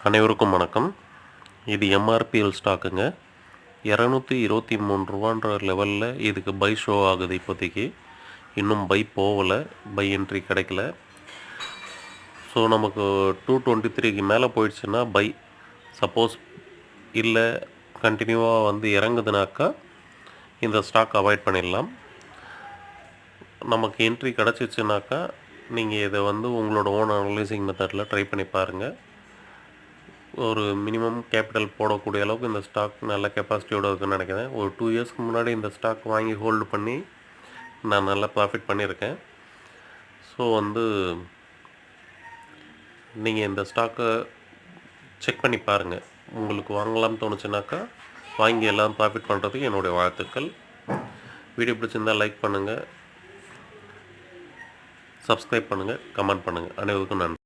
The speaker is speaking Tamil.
அனைவருக்கும் வணக்கம். இது எம்ஆர்பிஎல் ஸ்டாக்குங்க. ரூ. 223 லெவலில் இதுக்கு பை ஷோ ஆகுது. இப்போதைக்கு இன்னும் பை போகலை, பை என்ட்ரி கிடைக்கல. ஸோ நமக்கு 223க்கு மேலே போயிடுச்சுன்னா பை. சப்போஸ் இல்லை கண்டினியூவாக வந்து இறங்குதுனாக்கா இந்த ஸ்டாக் அவாய்ட் பண்ணிடலாம். நமக்கு என்ட்ரி கிடச்சிச்சுனாக்கா நீங்கள் இதை வந்து உங்களோட ஓன் அனலைசிங் மெத்தடில் ட்ரை பண்ணி பாருங்கள். ஒரு மினிமம் கேபிட்டல் போடக்கூடிய அளவுக்கு இந்த ஸ்டாக் நல்ல கெப்பாசிட்டியோடு இருக்குதுன்னு நினைக்கிறேன். ஒரு 2 இயர்ஸ்க்கு முன்னாடி இந்த ஸ்டாக் வாங்கி ஹோல்டு பண்ணி நான் நல்லா ப்ராஃபிட் பண்ணியிருக்கேன். ஸோ வந்து நீங்கள் இந்த ஸ்டாக்கை செக் பண்ணி பாருங்கள். உங்களுக்கு வாங்கலாம்னு தோணுச்சுனாக்கா வாங்கி எல்லாம் ப்ராஃபிட் பண்ணுறதுக்கு என்னுடைய வாழ்த்துக்கள். வீடியோ பிடிச்சிருந்தால் லைக் பண்ணுங்கள், சப்ஸ்கிரைப் பண்ணுங்கள், கமெண்ட் பண்ணுங்கள். அனைவருக்கும் நன்றி.